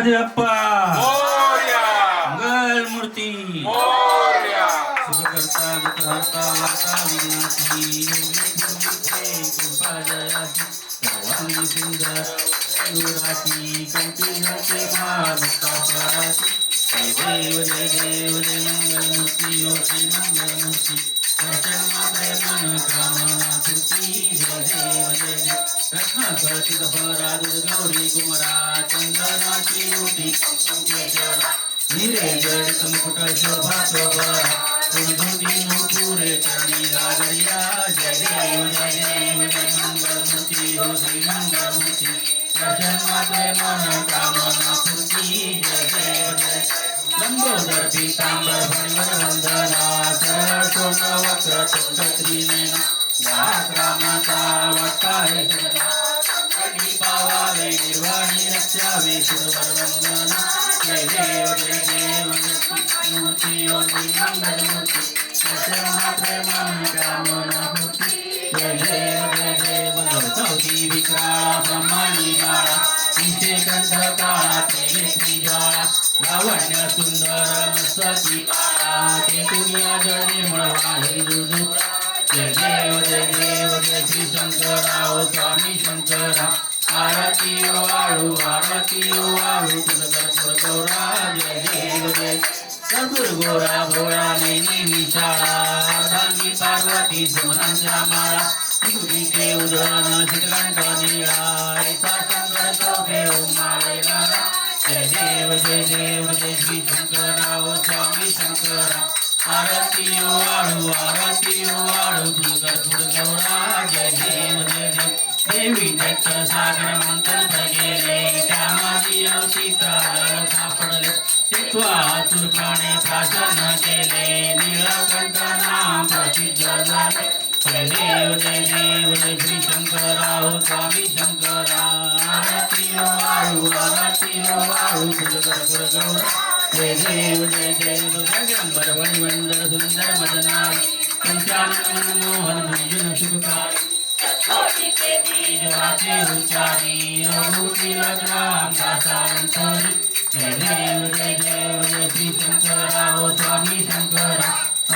महादेवप्पा मोरया मंगल मूर्ती मोरया सुखकर्ता दुःखहर्ता वार्ता विनाशी कृपा जयाची सर्वांगी सुंदर दुराची कंठी घाते महाभक्ताची जय देव जय मंगल मूर्ती ओ श्री मंगल मूर्ती दर्शन मात्रे मन कामना पूर्ती जय देव जय देव रत्नाकर्षित भरा दूध गौरी कुमरा चंदनाची मोठी पंचेश्वरा हिरे जडित मुकुट शोभा शोभरा तुळधुनी नुपुरे चरणी लागरिया जय देव जय मंगल मूर्ती हो श्री मंगल मूर्ती दर्शन मात्रे मन कामना पूर्ती जय देव जय लंबोदर पीतांबर फणीवर वंदना सरळ सोंड वक्र तुंड त्रिनयना दास रामाचा वाटता हे सगळा कधी पावावे निर्वाणी रक्षावे सुरवर वंदना जय देव मूर्ती ओ श्री मंगल मूर्ती दर्शन मात्रे मन कामना पूर्ती जय देव चौथी विक्राळा ब्रह्मांडी बाळा विषे कंठ काळा तेजस्वी ज्वाळा लावण्य सुंदर मस्तकी पाळा ते दुनिया जळणे मळवा हे जुजू जय देव जय श्री शंकराव स्वामी शंकरा आरती ओ वाळू तुझ कर्पूर गौरा जय देव जय कर्पूर गोरा भोळा नेहमी शाळा अर्धांगी पार्वती सोनांच्या माळा के उदळण शीतकांत निळा ऐसा शंकर शोभे माळेला जय देव जय श्री शंकराव स्वामी शंकरा आरती ओ वाळू तुझ कर्पूर गौरा जय देव देवी दत्त सागर मंथन गेले त्यामाजी सीता सापडले तेव्हा तुरकाने प्राशन केले नीलकंठ नाम प्रसिद्ध झाले जय देव जय श्री शंकराव स्वामी शंकरा आरती ओ वाळू तुझ कर्पूर गौरा जय देव जगंबर वणिवंदर सुंदर मदनाई पंचानन मोहन मंजुन शुभकारी वाचे उच्चारी रघुपती राम दासावंतरी जय देव जय श्री शंकराव स्वामी शंकरा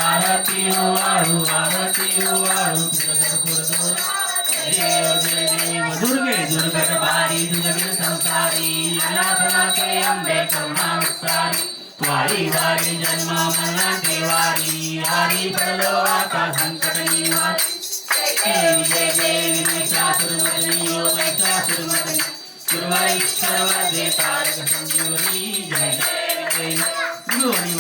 आरती ओ वाळू तुझ कर्पूर गौरा जय देव दुर्गे दुर्गट बारी दुर्गे संसारी अनाथनाथे अंबे करुणाविस्तारी वारी वारी जन्म मरणा देवारी हरी पडलो आता संकट निवारी जय देवी महिषासुरमर्दिनी ओ महिषासुरमर्दिनी गुरुवाईश्वरवदे तारक संजीवनी जय देव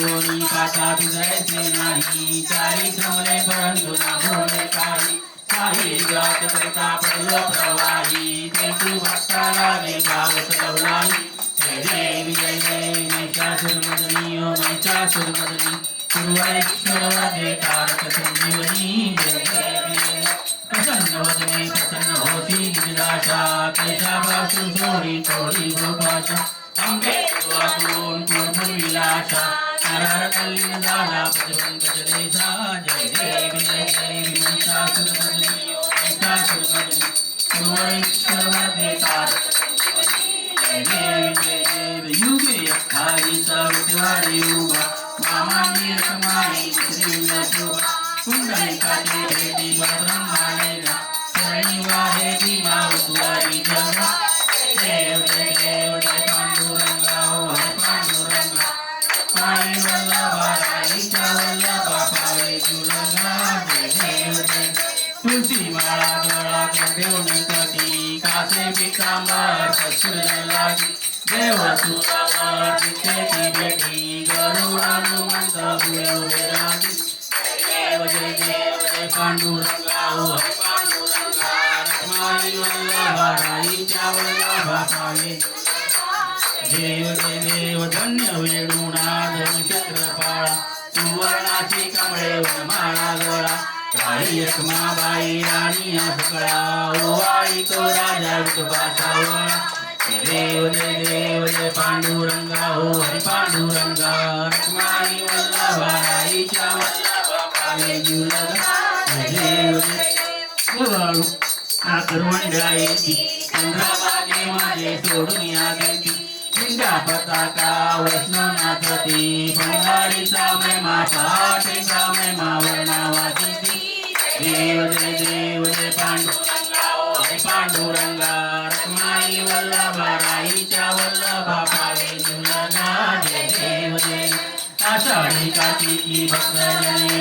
गोनी काका तुझे नाही चारी श्रमले परंतु ना भोले काही काही ग्रात करता पडलो प्रवाही तेतु भक्ताला रे भावत लवलाई जय देवी महिषासुरमर्दिनी ओ महिषासुरमर्दिनी गुरुवाईश्वरवदे तारक संजीवनी जय देवी प्रसन्न वदने प्रसन्न होती निराशा केशापासून सोडी तोडी गोपाशा अंबे वाकून कुरकुर विलासा नारार कल्लीन झाला पतिवंकट देशा जय देवी महिषासुरमर्दिनी महिषासुरमर्दिनी गुरुवाईश्वरवदे तारक जय देवी युगे अख्खाईचा विटवाडे उभा मामांनी रमाई श्रीला शोभा कुंडलिकाची भेटी ब्रह्मांडेला शरणी वाहे भीमा उतवारी जग देव जय पांडुरंगा हरे पांडुरंगा पाणी वल्लभा राईच्या वल्लभा पावे तुरंगा जय देव तुळशी माळा गळा ठेवणे कटी कासे पितांबर ससुर लागी देव सुरावर तिथे ती भेटी गरुडानुमंत भुयो विरागी जय देव पांडुरंगा हरे पांडुरंगा रखमाई वल्लभा राईच्या वल्लभा पावे देव धन्य वेणुनाद नक्षत्रपाळा सुवर्णाची कमळे वनमाळा गळा काही रखमाबाई राणी फुकळा ओवाळी तो राजा विठोबाचा वळा देव जय पांडुरंगा हरे पांडुरंगा रखमाई वल्लभा राईच्या वल्लभा पावे देव जय करवंडायची चंद्रभागे माझे सोडून या गेली तुझ्या पताका वैष्णवनाथती पंढरीचा महिमा पाठीचा महिमा वर्णावाची देव जय पांडुरंगा रखमाई वल्लभा राईच्या वल्लभा पावे जुलगा जय देव जय आषाढी कार्तिकी भक्तजने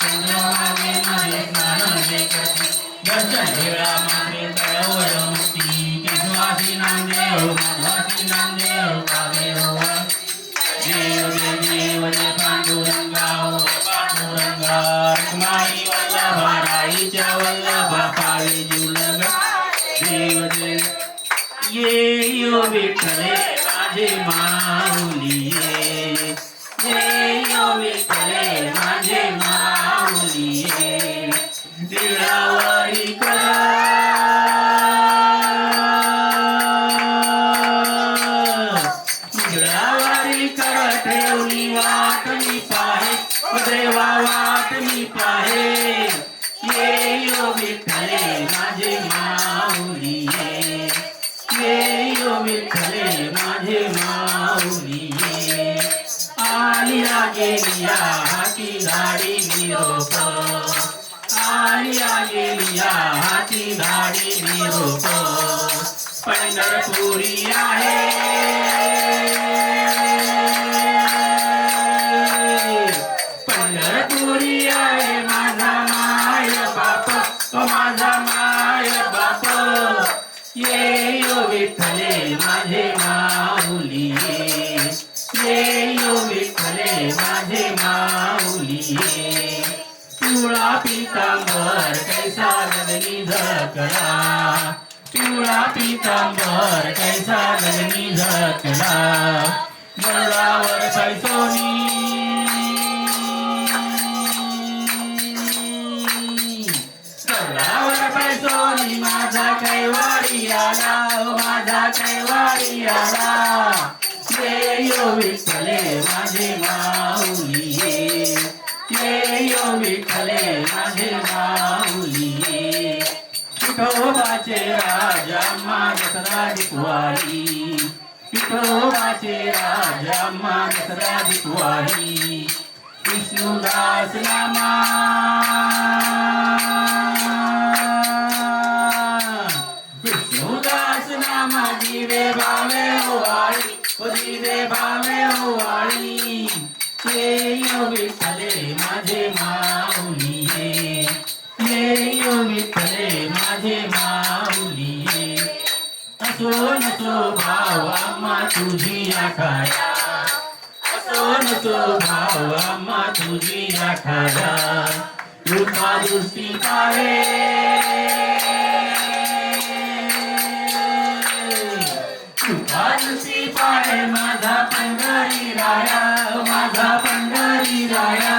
चंद्रभागे मध्ये स्नान जे करते दर्शन वेळा मागे तळवळ मुक्ती केशवासी नामदेव माधवासी नामदेव पावे हो देव जय पांडुरंगा पांडुरंगा रखमाई वल्लभा राईच्या वल्लभा पावे जुलगा देव जय ये यो विठ्ठले माझे माऊली ये यो विठ्ठले माझे माऊली दिलावरी करा दिलावरी कर ठेवली वाट मी पाहे देवा वाट मी पाहे ये यो विठ्ठले माझे माऊली ये यो विठ्ठले माझे माऊली आलिया गेलिया हाती झाडी निरोप आलिया गेलिया हाती झाडी निरोप पंढरपुरी आहे पंढरपुरी आहे माझा माय बाप माझा माय बाप ये यो विठ्ठले माझे माऊली ये यो विठ्ठले माझे माऊली पिवळा पितांबर कैसा गगनी झकला पिवळा पितांबर कैसा गगनी झकला गळावर पैसोनी गळावर पैसोनी माझा कैवारी आला माझा कैवारी आला ये यो विठ्ठले माझे माऊली ये यो विठ्ठले माझे माऊली विठोबाचे राजा दसरा दिवाळी विठोबाचे राजा दसरा दिवाळी विष्णुदास नामा विष्णुदास नामा जीवे भावे ओवाळी जीवे भावे ओवाळी ये यो विठ्ठले माझे माऊली ये यो विठ्ठले माझे माऊली असो नसो भाव आम्हा तुझी आखाया असो नसो भाव आम्हा तुझी आखाया कृपा दृष्टी पाहे कृपा दृष्टी पाहे माझा पंढरी राया माझा पंढरी राया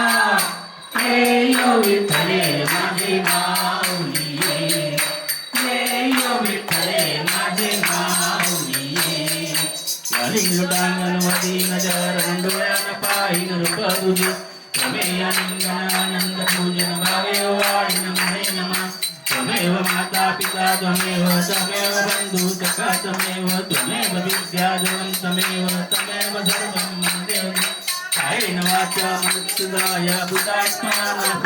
हे यो विठ्ठले माझे माऊली हे यो विठ्ठले माझे माऊली वालिंग डांगणवदी नजर डोळ्यान पाहिन रूप तुझे त्वमेव लिंगनानंद पूजन भावे वाळीन महे नमा त्वमेव माता पिता त्वमेव त्वमेव बंधु सखा त्वमेव त्वमेव विद्या त्वमेव त्वमेव सर्वं मम देव कायेन वाचा मनस्सुदाय बुद्धात्मानं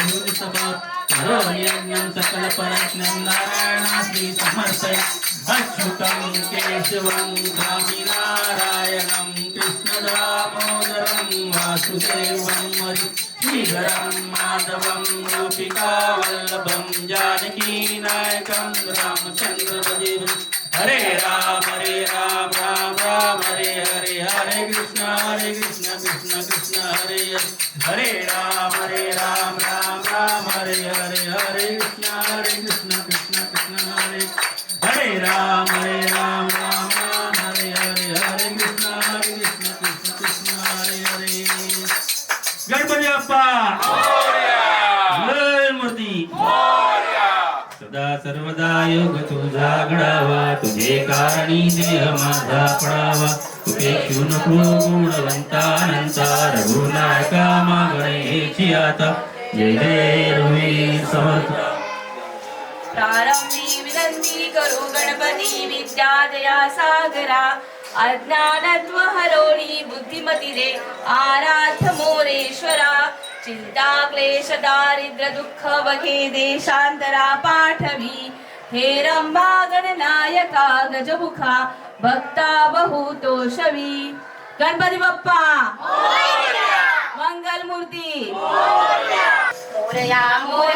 करोम्यज्ञं सकलपरज्ञं नारायणास्मि समर्पय अच्युतं केशवं स्वामिनारायणं कृष्णदामोदरं वासुदेवं हरि श्रीधरं माधवं गोपिकावल्लभं जानकीनायकं रामचन्द्रभजेन हरे राम राम राम हरे हरे हरे कृष्ण कृष्ण कृष्ण हरे हरे राम राम राम हरे हरे हरे कृष्ण कृष्ण कृष्ण हरे हरे राम राम राम हरे हरे हरे कृष्ण कृष्ण हरे हरे गणपती बाप्पा जय मूर्ती सदा सर्वदा योग तुझा घडावा तुझे कारणी देह माझा पडावा तुझे नको गुणवंतानंता रघुनायका मागणे आता जय जय रवी समर्थ प्रारंभी वंदी करो गणपती विद्यादया सागरा अज्ञानत्व हरोळी बुद्धिमती दे आराध्य मोरेश्वरा चिंता क्लेश दारिद्र्य दुःख बघे देशांतरा पाठवी हे रंभा गणनायका गजमुखा भक्ता बहुतोषवी गणपती बाप्पा मंगल मूर्ती मोरया मोरया